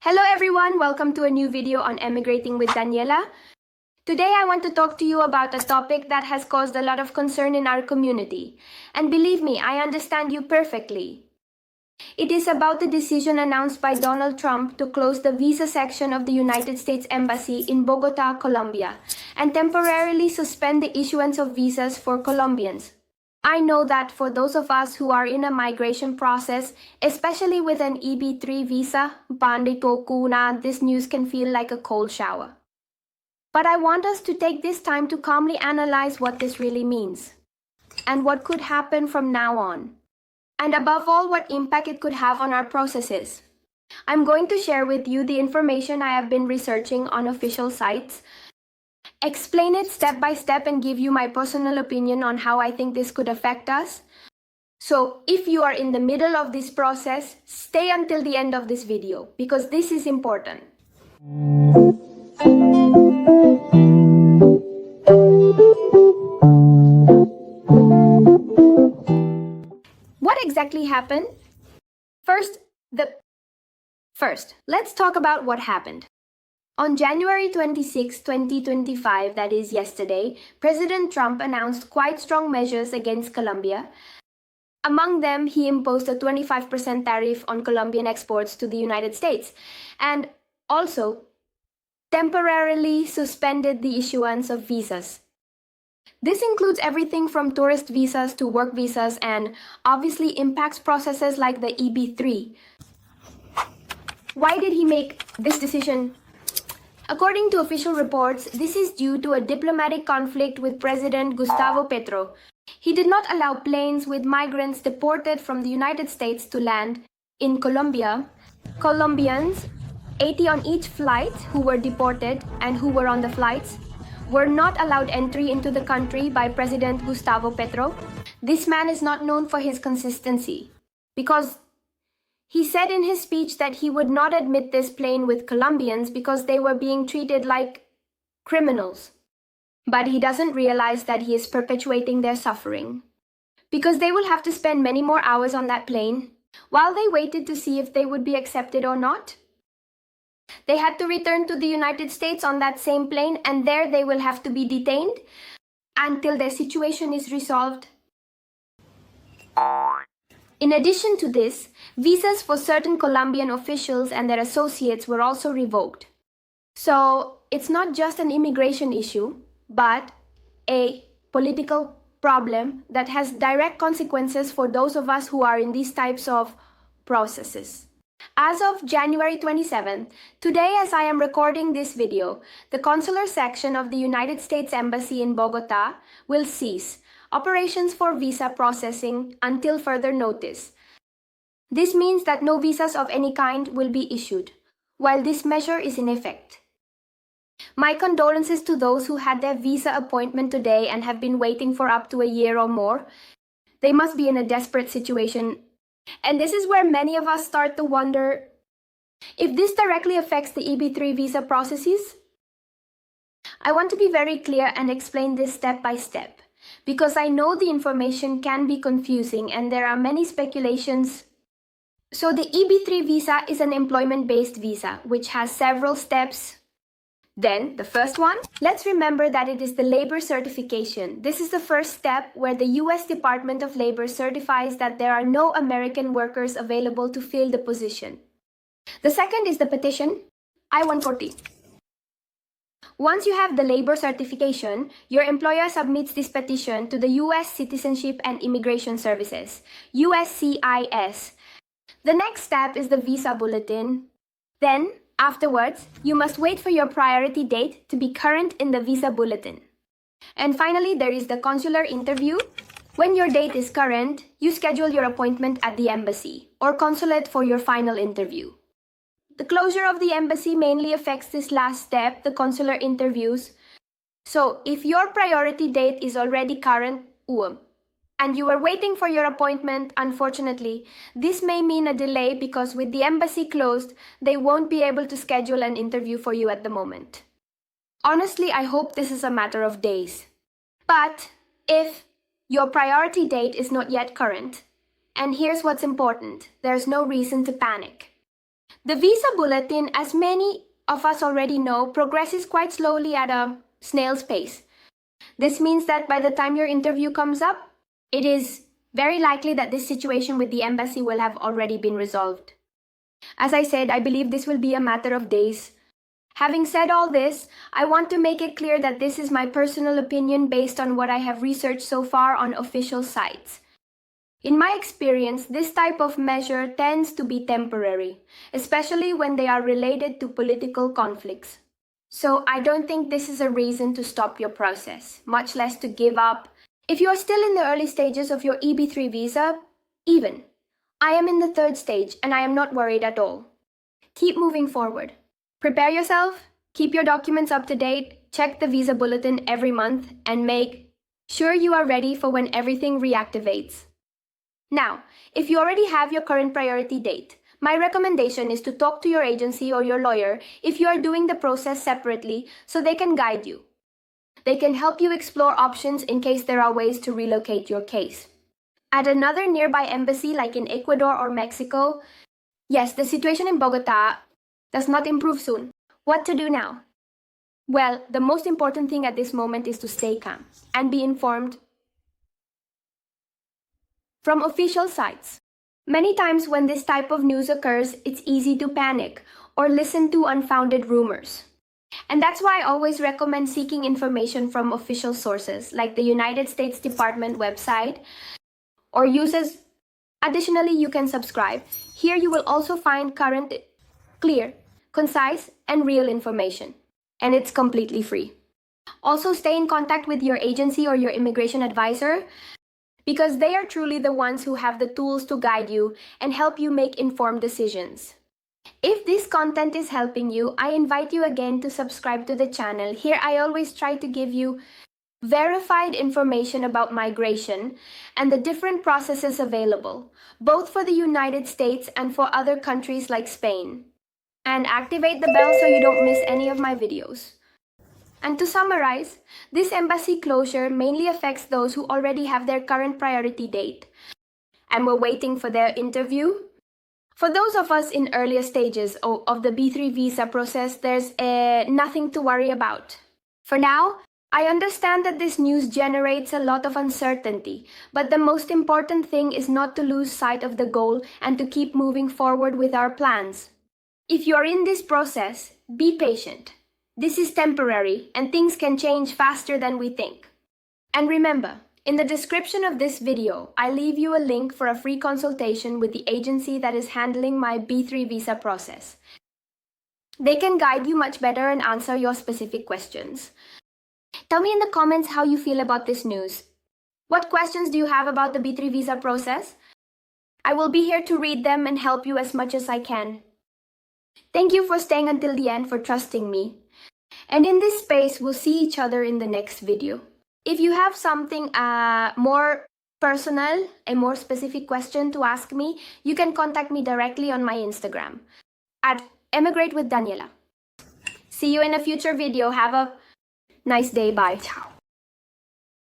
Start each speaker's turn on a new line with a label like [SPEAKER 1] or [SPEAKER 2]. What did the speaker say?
[SPEAKER 1] Hello everyone, welcome to a new video on emigrating with Daniela. Today I want to talk to you about a topic that has caused a lot of concern in our community. And believe me, I understand you perfectly. It is about the decision announced by Donald Trump to close the visa section of the United States Embassy in Bogotá, Colombia, and temporarily suspend the issuance of visas for Colombians. I know that for those of us who are in a migration process, especially with an EB-3 visa, bandito kuna, this news can feel like a cold shower. But I want us to take this time to calmly analyze what this really means, and what could happen from now on, and above all, what impact it could have on our processes. I'm going to share with you the information I have been researching on official sites, explain it step by step, and give you my personal opinion on how I think this could affect us. So if you are in the middle of this process, stay until the end of this video because this is important. What exactly happened? First, let's talk about what happened. On January 26, 2025, that is yesterday, President Trump announced quite strong measures against Colombia. Among them, he imposed a 25% tariff on Colombian exports to the United States and also temporarily suspended the issuance of visas. This includes everything from tourist visas to work visas and obviously impacts processes like the EB-3. Why did he make this decision? According to official reports, this is due to a diplomatic conflict with President Gustavo Petro. He did not allow planes with migrants deported from the United States to land in Colombia. Colombians, 80 on each flight who were deported and who were on the flights, were not allowed entry into the country by President Gustavo Petro. This man is not known for his consistency because he said in his speech that he would not admit this plane with Colombians because they were being treated like criminals. But he doesn't realize that he is perpetuating their suffering because they will have to spend many more hours on that plane while they waited to see if they would be accepted or not. They had to return to the United States on that same plane, and there they will have to be detained until their situation is resolved. In addition to this, visas for certain Colombian officials and their associates were also revoked. So it's not just an immigration issue, but a political problem that has direct consequences for those of us who are in these types of processes. As of January 27th, today as I am recording this video, the consular section of the United States Embassy in Bogotá will cease operations for visa processing until further notice. This means that no visas of any kind will be issued, while this measure is in effect. My condolences to those who had their visa appointment today and have been waiting for up to a year or more. They must be in a desperate situation. And this is where many of us start to wonder if this directly affects the EB-3 visa processes. I want to be very clear and explain this step by step, because I know the information can be confusing and there are many speculations. So the EB-3 visa is an employment-based visa, which has several steps. Then, the first one, let's remember that it is the labor certification. This is the first step where the US Department of Labor certifies that there are no American workers available to fill the position. The second is the petition, I-140. Once you have the labor certification, your employer submits this petition to the U.S. Citizenship and Immigration Services, USCIS. The next step is the visa bulletin. Then, afterwards, you must wait for your priority date to be current in the visa bulletin. And finally, there is the consular interview. When your date is current, you schedule your appointment at the embassy or consulate for your final interview. The closure of the embassy mainly affects this last step, the consular interviews. So if your priority date is already current, and you are waiting for your appointment, unfortunately, this may mean a delay because with the embassy closed, they won't be able to schedule an interview for you at the moment. Honestly, I hope this is a matter of days. But if your priority date is not yet current, and here's what's important, there's no reason to panic. The visa bulletin, as many of us already know, progresses quite slowly at a snail's pace. This means that by the time your interview comes up, it is very likely that this situation with the embassy will have already been resolved. As I said, I believe this will be a matter of days. Having said all this, I want to make it clear that this is my personal opinion based on what I have researched so far on official sites. In my experience, this type of measure tends to be temporary, especially when they are related to political conflicts. So I don't think this is a reason to stop your process, much less to give up. If you are still in the early stages of your EB-3 visa, even. I am in the third stage and I am not worried at all. Keep moving forward. Prepare yourself, keep your documents up to date, check the visa bulletin every month, and make sure you are ready for when everything reactivates. Now, if you already have your current priority date, my recommendation is to talk to your agency or your lawyer if you are doing the process separately so they can guide you. They can help you explore options in case there are ways to relocate your case. At another nearby embassy like in Ecuador or Mexico, yes, the situation in Bogotá does not improve soon. What to do now? Well, the most important thing at this moment is to stay calm and be informed from official sites. Many times when this type of news occurs, it's easy to panic or listen to unfounded rumors. And that's why I always recommend seeking information from official sources like the United States Department website or uses. Additionally, you can subscribe. Here you will also find current, clear, concise, and real information. And it's completely free. Also, stay in contact with your agency or your immigration advisor because they are truly the ones who have the tools to guide you and help you make informed decisions. If this content is helping you, I invite you again to subscribe to the channel. Here I always try to give you verified information about migration and the different processes available, both for the United States and for other countries like Spain. And activate the bell so you don't miss any of my videos. And to summarize, this embassy closure mainly affects those who already have their current priority date and were waiting for their interview. For those of us in earlier stages of the B3 visa process, there's nothing to worry about. For now, I understand that this news generates a lot of uncertainty, but the most important thing is not to lose sight of the goal and to keep moving forward with our plans. If you are in this process, be patient. This is temporary and things can change faster than we think. And remember, in the description of this video, I leave you a link for a free consultation with the agency that is handling my B3 visa process. They can guide you much better and answer your specific questions. Tell me in the comments how you feel about this news. What questions do you have about the B3 visa process? I will be here to read them and help you as much as I can. Thank you for staying until the end, for trusting me. And in this space, we'll see each other in the next video. If you have something more personal, a more specific question to ask me, you can contact me directly on my Instagram at emigrate with Daniela. See you in a future video. Have a nice day. Bye. Ciao.